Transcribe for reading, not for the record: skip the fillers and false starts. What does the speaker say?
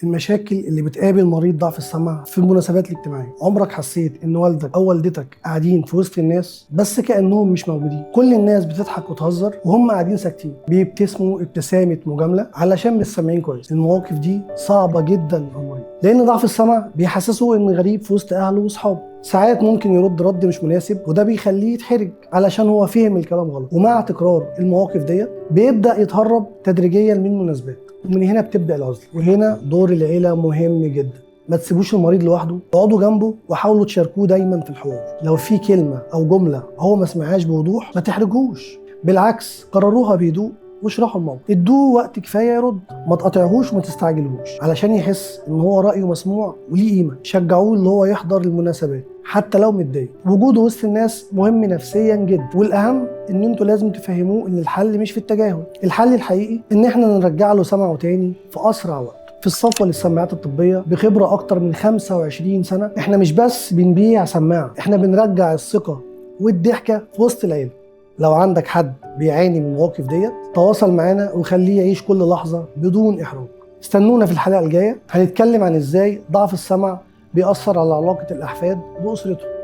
المشاكل اللي بتقابل مريض ضعف السمع في المناسبات الاجتماعية. عمرك حسيت ان والدك او والدتك قاعدين في وسط الناس بس كأنهم مش موجودين؟ كل الناس بتضحك وتهزر وهم قاعدين ساكتين، بيبتسموا ابتسامة مجاملة علشان مش سامعين كويس. المواقف دي صعبة جدا على المريض، لان ضعف السمع بيحسسه ان غريب في وسط اهله واصحابه. ساعات ممكن يرد رد مش مناسب وده بيخليه يتحرج علشان هو فهم الكلام غلط، ومع تكرار المواقف ديت بيبدأ يتهرب تدريجيا من المناسبات. ومن هنا بتبدأ العزلة، وهنا دور العيلة مهم جدا. ما تسيبوش المريض لوحده، اقعدوا جنبه وحاولوا تشاركوه دايما في الحوار. لو في كلمة او جملة هو ما سمعهاش بوضوح ما تحرجوش، بالعكس قرروها بهدوء واشرحوا الموقف. ادوه وقت كفايه يرد، ما تقاطعهوش وما تستعجلهوش علشان يحس ان هو رايه مسموع وليه قيمه. شجعوه اللي هو يحضر المناسبات حتى لو متضايق. وجوده وسط الناس مهم نفسيا جدا، والاهم ان انتوا لازم تفهموه ان الحل مش في التجاهل. الحل الحقيقي ان احنا نرجع له سمعه تاني في اسرع وقت. في الصفوة للسماعات الطبية بخبرة أكتر من 25 سنة، احنا مش بس بنبيع سماعة، احنا بنرجع الثقة والضحكة في وسط العيلة. لو عندك حد بيعاني من المواقف ديت تواصل معانا وخليه يعيش كل لحظة بدون إحراج. استنونا في الحلقة الجاية، هنتكلم عن إزاي ضعف السمع بيأثر على علاقة الأحفاد بأسرتهم.